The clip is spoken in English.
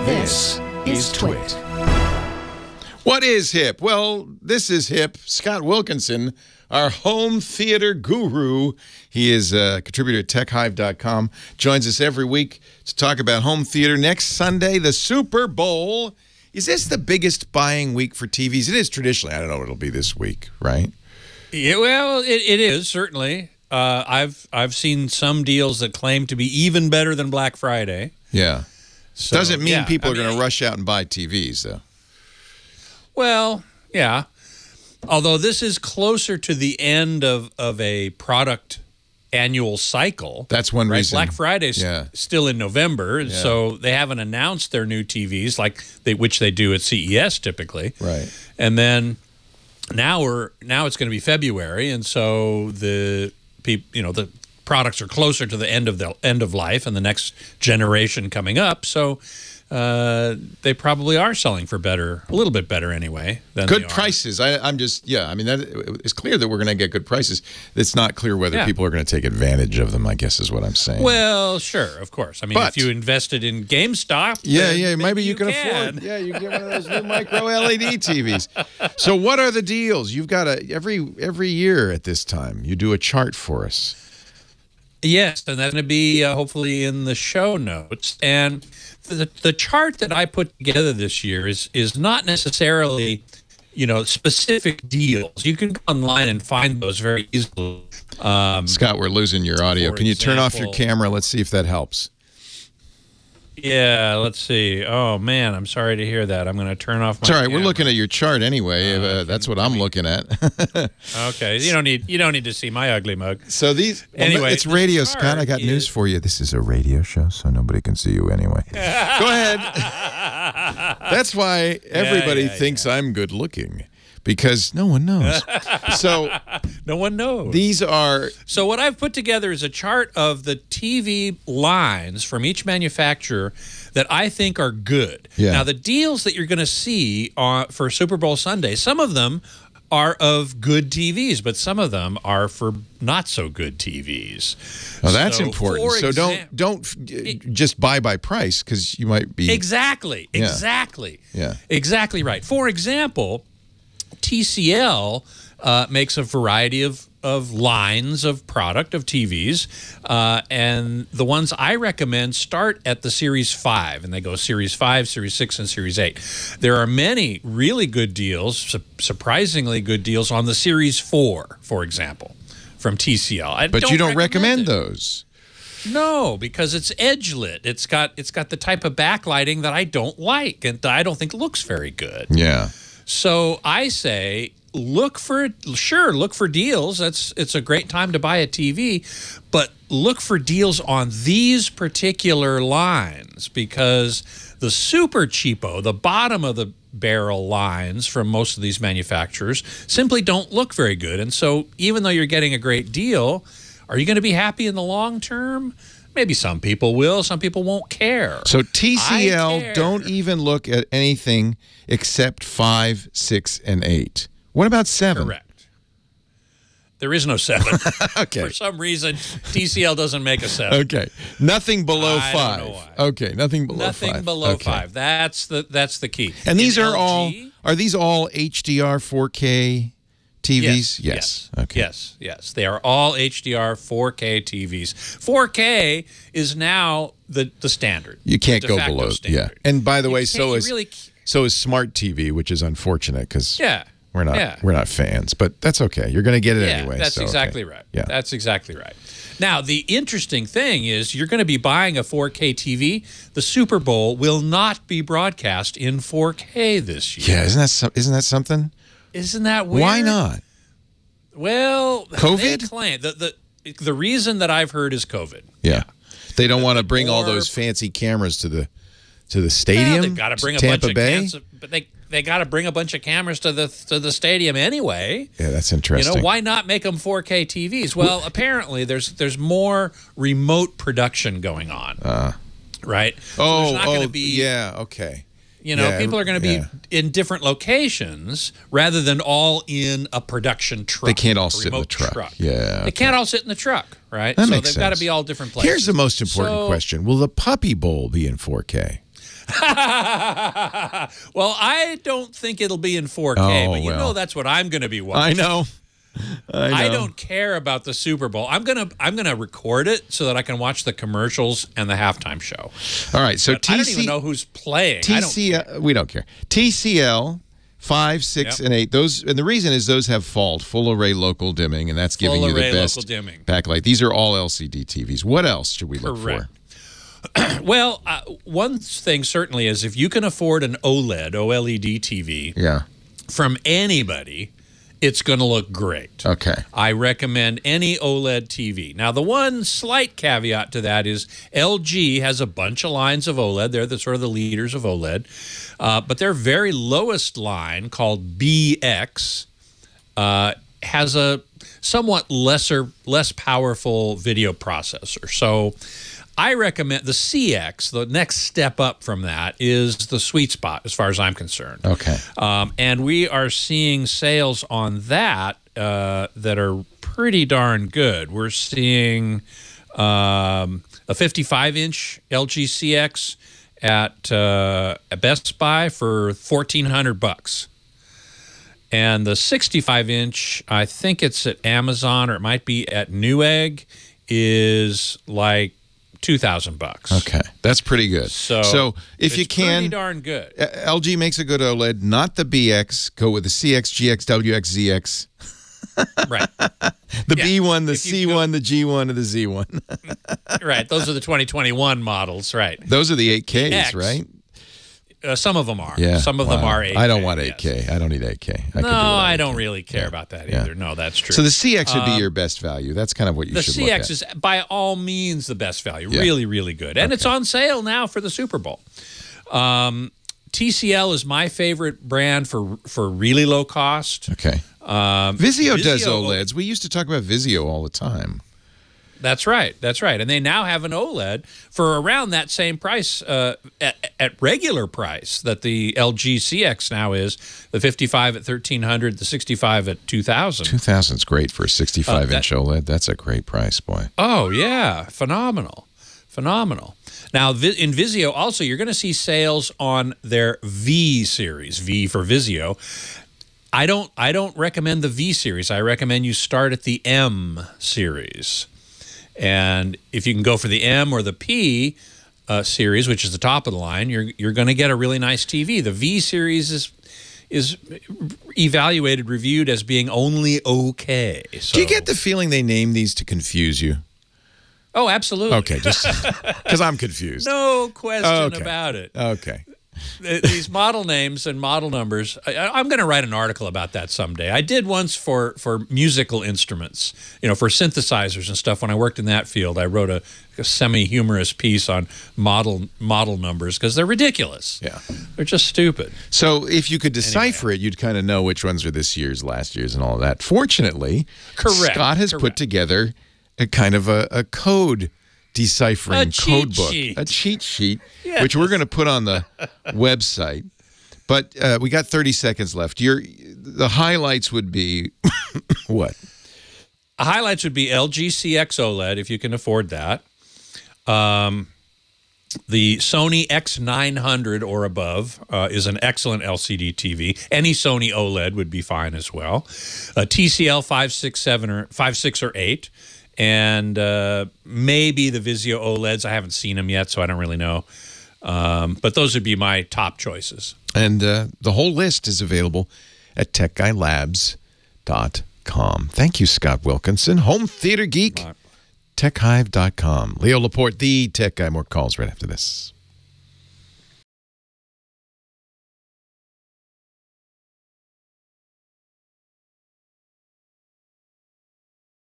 This is TWiT. What is hip? Well, this is hip. Scott Wilkinson, our home theater guru. He is a contributor at techhive.com. Joins us every week to talk about home theater. Next Sunday, the Super Bowl. Is this the biggest buying week for TVs? It is traditionally. I don't know what it'll be this week, right? Yeah, well, it is, certainly. I've seen some deals that claim to be even better than Black Friday. Yeah. So, doesn't mean people are going to rush out and buy TVs, though. Well, yeah. Although this is closer to the end of a product annual cycle. That's one reason. Black Friday's still in November, so they haven't announced their new TVs which they do at CES typically. Right. And then now it's going to be February, and so the products are closer to the end of life and the next generation coming up. So they probably are selling for a little bit better anyway. Good prices. I mean, it's clear that we're going to get good prices. It's not clear whether people are going to take advantage of them, I guess is what I'm saying. Well, sure, of course. I mean, if you invested in GameStop, maybe you can afford. Yeah, you get one of those new micro LED TVs. So what are the deals? You've got every year at this time, you do a chart for us. Yes, and that's going to be hopefully in the show notes. And the chart that I put together this year is not necessarily, specific deals. You can go online and find those very easily. Scott, we're losing your audio. Can you turn off your camera? Let's see if that helps. Yeah, let's see. Oh, man, I'm sorry to hear that. I'm going to turn off my It's all right. camera. We're looking at your chart anyway. That's what I'm looking at. Okay. You don't need to see my ugly mug. So anyway, it's radio, Scott. I got news for you. This is a radio show, so nobody can see you anyway. Go ahead. That's why everybody thinks I'm good looking. Because no one knows. So no one knows. These are... So what I've put together is a chart of the TV lines from each manufacturer that I think are good. Yeah. Now, the deals that you're going to see for Super Bowl Sunday, some of them are of good TVs, but some of them are for not so good TVs. Oh, that's important. So don't just buy by price, because you might be... Exactly. Exactly right. For example, TCL makes a variety of lines of product of TVs, and the ones I recommend start at the Series 5, and they go Series 5, Series 6, and Series 8. There are many really good deals, surprisingly good deals on the Series 4, for example, from TCL. But you don't recommend those. No, because it's edge lit. It's got the type of backlighting that I don't like and I don't think looks very good. Yeah. So I say, look for deals. It's a great time to buy a TV, but look for deals on these particular lines, because the super cheapo, the bottom of the barrel lines from most of these manufacturers simply don't look very good. And so even though you're getting a great deal, are you going to be happy in the long term? Maybe some people will. Some people won't care. So TCL don't even look at anything except 5, 6, and 8. What about 7? Correct. There is no 7. Okay. For some reason, TCL doesn't make a 7. Okay. Nothing below 5. I don't know why. Okay. Nothing below 5. Nothing below 5. That's the key. And these are these all HDR 4K TVs? Yes. Okay. Yes. They are all HDR 4K TVs. 4K is now the standard. You can't go below. Standard. Yeah. And by the way, so is Smart TV, which is unfortunate because we're not fans, but that's okay. You're going to get it anyway. That's exactly right. Yeah. That's exactly right. Now, the interesting thing is you're going to be buying a 4K TV. The Super Bowl will not be broadcast in 4K this year. Yeah, isn't that something? Isn't that weird? Why not? Well, COVID? They claim the reason that I've heard is COVID. Yeah. They don't want to bring all those fancy cameras to the stadium. Well, they've got to bring a bunch of cameras, but they got to bring a bunch of cameras to the stadium anyway. Yeah, that's interesting. Why not make them 4K TVs? Well, apparently there's more remote production going on. Right? So there's not going to be okay. People are going to be in different locations rather than all in a production truck. They can't all sit in the truck. Yeah. They can't all sit in the truck, right? That so makes they've got to sense. be all different places. Here's the most important question. Will the Puppy Bowl be in 4K? Well, I don't think it'll be in 4K, but you know that's what I'm going to be watching. I know. I don't care about the Super Bowl. I'm gonna record it so that I can watch the commercials and the halftime show. All right, so I don't even know who's playing. We don't care. TCL 5, 6, and 8. Those, and the reason is those have full array local dimming, and that's giving you the best backlight. These are all LCD TVs. What else should we look for? Well, one thing certainly is if you can afford an OLED TV from anybody, it's going to look great. Okay. I recommend any OLED TV. Now, the one slight caveat to that is LG has a bunch of lines of OLED. They're the sort of the leaders of OLED. But their very lowest line, called BX, has a somewhat less powerful video processor. So I recommend the CX. The next step up from that is the sweet spot, as far as I'm concerned. Okay. And we are seeing sales on that that are pretty darn good. We're seeing a 55-inch LG CX at Best Buy for $1,400. And the 65-inch, I think it's at Amazon or it might be at Newegg, is like $2,000. Okay, that's pretty good. So if you can, pretty darn good. LG makes a good OLED. Not the BX. Go with the CX, GX, WX, ZX. Right. The B1, the C1, the G1, and the Z1. Right. Those are the 2021 models. Right. Those are the 8Ks, right? Some of them are. Yeah. Some of them are 8K. I don't want 8K. Yes. I don't need 8K. I don't really care about that either. No, that's true. So the CX would be your best value. That's kind of what you should look at. The CX is by all means the best value. Really, really good. And it's on sale now for the Super Bowl. TCL is my favorite brand for really low cost. Okay. Vizio does OLEDs. We used to talk about Vizio all the time. That's right. That's right. And they now have an OLED for around that same price, at regular price that the LG CX now is. The 55 at $1,300, the 65 at $2,000. $2,000 is great for a 65-inch OLED. That's a great price, boy. Oh, yeah. Phenomenal. Phenomenal. Now, in Vizio also, you're going to see sales on their V series, V for Vizio. I don't recommend the V series. I recommend you start at the M series. And if you can go for the M or the P series, which is the top of the line, you're going to get a really nice TV. The V series is reviewed as being only okay. So. Do you get the feeling they named these to confuse you? Oh, absolutely. Okay, just because I'm confused. No question about it. Okay. These model names and model numbers, I'm going to write an article about that someday. I did once for musical instruments, for synthesizers and stuff. When I worked in that field, I wrote a semi-humorous piece on model numbers because they're ridiculous. Yeah. They're just stupid. So if you could decipher it, you'd kind of know which ones are this year's, last year's, and all of that. Fortunately, Scott has put together a kind of a code deciphering code book, a cheat sheet, which we're going to put on the website. But we got 30 seconds left. The highlights would be what? Highlights would be LG CX OLED if you can afford that. The Sony X900 or above is an excellent LCD TV. Any Sony OLED would be fine as well. TCL 5, 6, 7, or 5, 6, or 8. And maybe the Vizio OLEDs. I haven't seen them yet, so I don't really know. But those would be my top choices. And the whole list is available at techguylabs.com. Thank you, Scott Wilkinson, home theater geek, techhive.com. Leo Laporte, the Tech Guy. More calls right after this.